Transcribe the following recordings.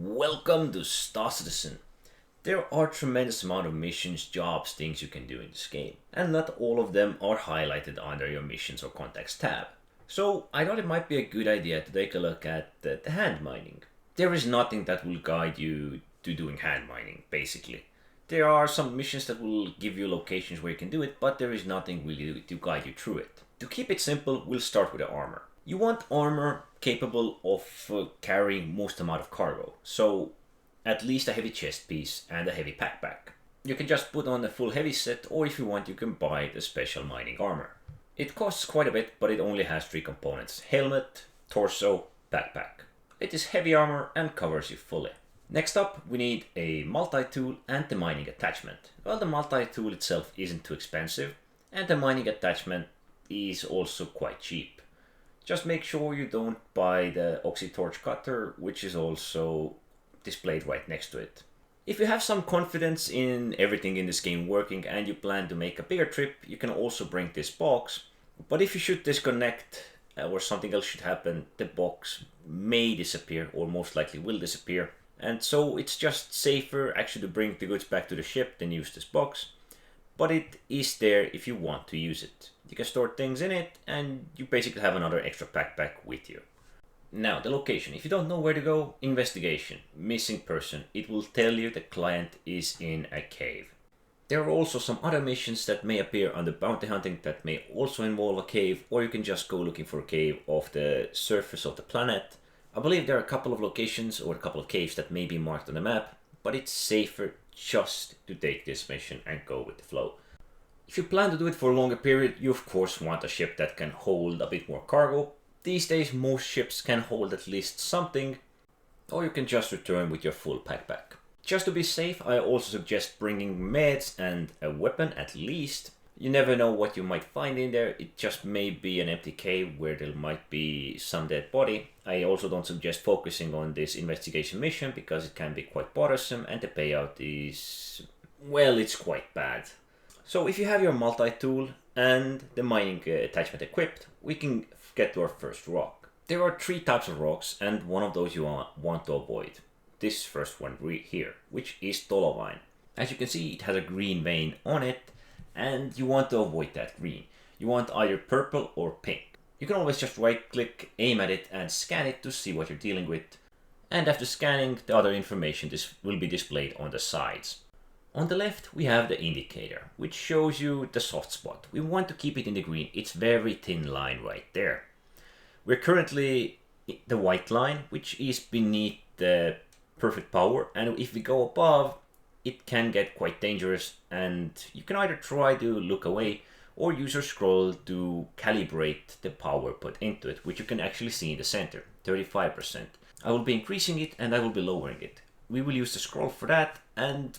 Welcome to Star Citizen. There are tremendous amount of missions, jobs, things you can do in this game, and not all of them are highlighted under your missions or contacts tab. So I thought it might be a good idea to take a look at the hand mining. There is nothing that will guide you to doing hand mining, basically. There are some missions that will give you locations where you can do it, but there is nothing really to guide you through it. To keep it simple, we'll start with the armor. You want armor capable of carrying most amount of cargo, so at least a heavy chest piece and a heavy backpack. You can just put on a full heavy set, or if you want you can buy the special mining armor. It costs quite a bit, but it only has 3 components: helmet, torso, backpack. It is heavy armor and covers you fully. Next up, we need a multi-tool and the mining attachment. Well, the multi-tool itself isn't too expensive, and the mining attachment is also quite cheap. Just make sure you don't buy the oxy-torch cutter, which is also displayed right next to it. If you have some confidence in everything in this game working and you plan to make a bigger trip, you can also bring this box. But if you should disconnect or something else should happen, the box may disappear, or most likely will disappear. And so it's just safer actually to bring the goods back to the ship than use this box. But it is there if you want to use it. You can store things in it and you basically have another extra backpack with you. Now, the location. If you don't know where to go, investigation, missing person. It will tell you the client is in a cave. There are also some other missions that may appear under bounty hunting that may also involve a cave, or you can just go looking for a cave off the surface of the planet. I believe there are a couple of locations or a couple of caves that may be marked on the map, but it's safer just to take this mission and go with the flow. If you plan to do it for a longer period, you of course want a ship that can hold a bit more cargo. These days most ships can hold at least something, or you can just return with your full backpack. Just to be safe, I also suggest bringing meds and a weapon at least. You never know what you might find in there. It just may be an empty cave where there might be some dead body. I also don't suggest focusing on this investigation mission because it can be quite bothersome and the payout is, well, it's quite bad. So if you have your multi-tool and the mining attachment equipped, we can get to our first rock. There are 3 types of rocks and one of those you want to avoid. This first one here, which is Tolovine. As you can see, it has a green vein on it and you want to avoid that green. You want either purple or pink. You can always just right click, aim at it and scan it to see what you're dealing with. And after scanning, the other information will be displayed on the sides. On the left, we have the indicator, which shows you the soft spot. We want to keep it in the green. It's very thin line right there. We're currently the white line, which is beneath the perfect power. And if we go above, it can get quite dangerous. And you can either try to look away or use your scroll to calibrate the power put into it, which you can actually see in the center, 35%. I will be increasing it and I will be lowering it. We will use the scroll for that, and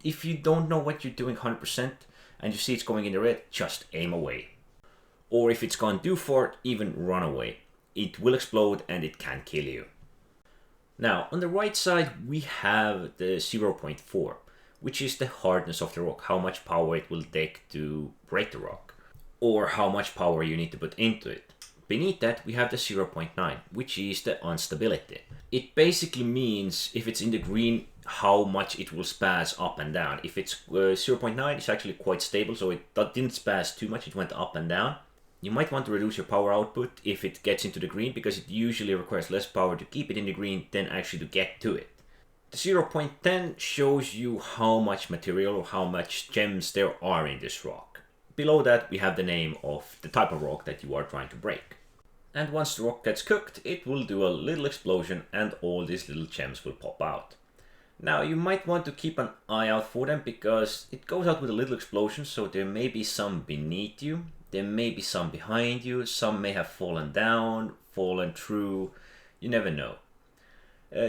if you don't know what you're doing 100% and you see it's going in the red, just aim away. Or if it's gone too far, even run away. It will explode and it can kill you. Now, on the right side, we have the 0.4, which is the hardness of the rock, how much power it will take to break the rock, or how much power you need to put into it. Beneath that, we have the 0.9, which is the instability. It basically means if it's in the green, how much it will spaz up and down. If it's 0.9, it's actually quite stable, so it didn't spaz too much, it went up and down. You might want to reduce your power output if it gets into the green, because it usually requires less power to keep it in the green than actually to get to it. The 0.10 shows you how much material or how much gems there are in this rock. Below that, we have the name of the type of rock that you are trying to break. And once the rock gets cooked, it will do a little explosion and all these little gems will pop out. Now, you might want to keep an eye out for them because it goes out with a little explosion, so there may be some beneath you, there may be some behind you, some may have fallen down, fallen through, you never know.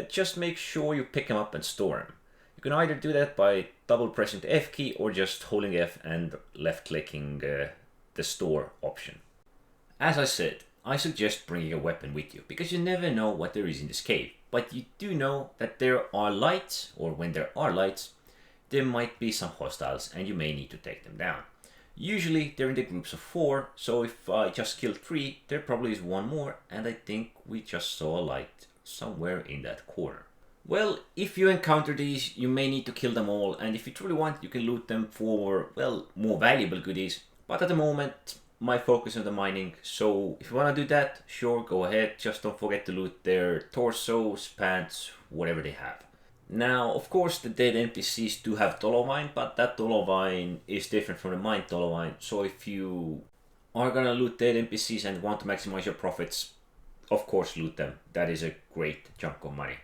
Just make sure you pick them up and store them. You can either do that by double pressing the F key or just holding F and left clicking the store option. As I said, I suggest bringing a weapon with you because you never know what there is in this cave. But you do know that there are lights, or when there are lights, there might be some hostiles and you may need to take them down. Usually they're in the groups of 4, so if I just killed 3, there probably is one more, and I think we just saw a light somewhere in that corner. Well, if you encounter these, you may need to kill them all, and if you truly want, you can loot them for, well, more valuable goodies. But at the moment, my focus is on the mining, so if you want to do that, sure, go ahead. Just don't forget to loot their torsos, pants, whatever they have. Now, of course, the dead NPCs do have Dolovine, but that Dolovine is different from the mine Dolovine. So if you are gonna loot dead NPCs and want to maximize your profits, of course loot them. That is a great chunk of money.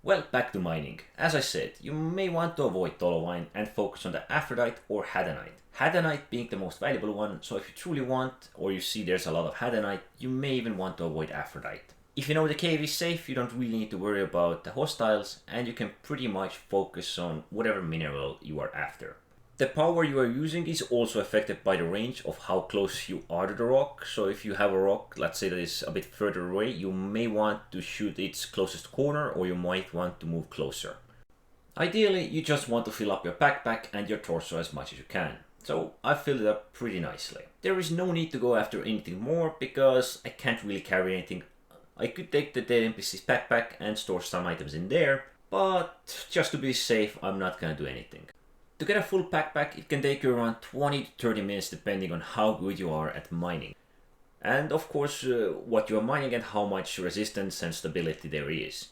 Well, back to mining. As I said, you may want to avoid Dolovine and focus on the Aphrodite or Hadanite. Hadanite being the most valuable one, so if you truly want, or you see there's a lot of Hadanite, you may even want to avoid Aphrodite. If you know the cave is safe, you don't really need to worry about the hostiles, and you can pretty much focus on whatever mineral you are after. The power you are using is also affected by the range of how close you are to the rock. So if you have a rock, let's say that is a bit further away, you may want to shoot its closest corner, or you might want to move closer. Ideally, you just want to fill up your backpack and your torso as much as you can. So I filled it up pretty nicely. There is no need to go after anything more because I can't really carry anything. I could take the dead NPC's backpack and store some items in there, but just to be safe, I'm not gonna do anything. To get a full backpack, it can take you around 20 to 30 minutes depending on how good you are at mining. And of course, what you are mining and how much resistance and stability there is.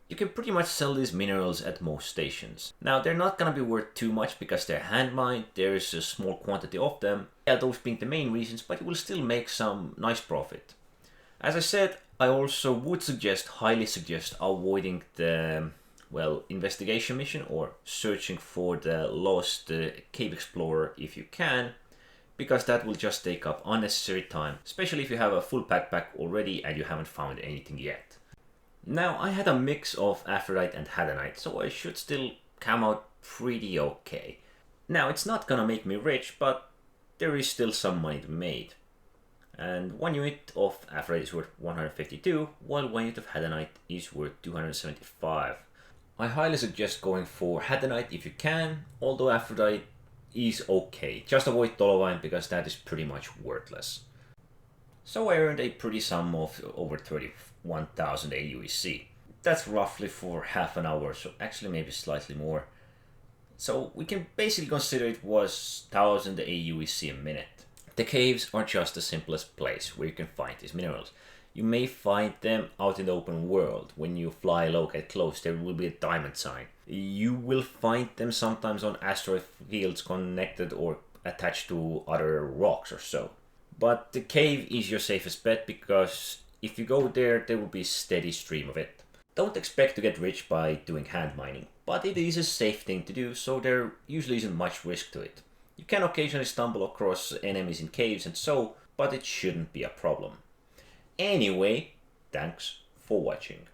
You can pretty much sell these minerals at most stations. Now, they're not gonna be worth too much because they're hand mined, there's a small quantity of them. Yeah, those being the main reasons, but you will still make some nice profit. As I said, I also would highly suggest avoiding the, well, investigation mission or searching for the lost cave explorer if you can, because that will just take up unnecessary time, especially if you have a full backpack already and you haven't found anything yet. Now, I had a mix of Aphrodite and Hadanite, so I should still come out pretty okay. Now, it's not gonna make me rich, but there is still some money to be made. And one unit of Aphrodite is worth 152, while one unit of Hadanite is worth 275. I highly suggest going for Hadanite if you can, although Aphrodite is okay. Just avoid Dolovine because that is pretty much worthless. So I earned a pretty sum of over 31,000 AUEC. That's roughly for half an hour, so actually maybe slightly more. So we can basically consider it was 1000 AUEC a minute. The caves are just the simplest place where you can find these minerals. You may find them out in the open world. When you fly low, get close, there will be a diamond sign. You will find them sometimes on asteroid fields connected or attached to other rocks or so. But the cave is your safest bet because if you go there, there will be a steady stream of it. Don't expect to get rich by doing hand mining, but it is a safe thing to do, so there usually isn't much risk to it. You can occasionally stumble across enemies in caves and so, but it shouldn't be a problem. Anyway, thanks for watching.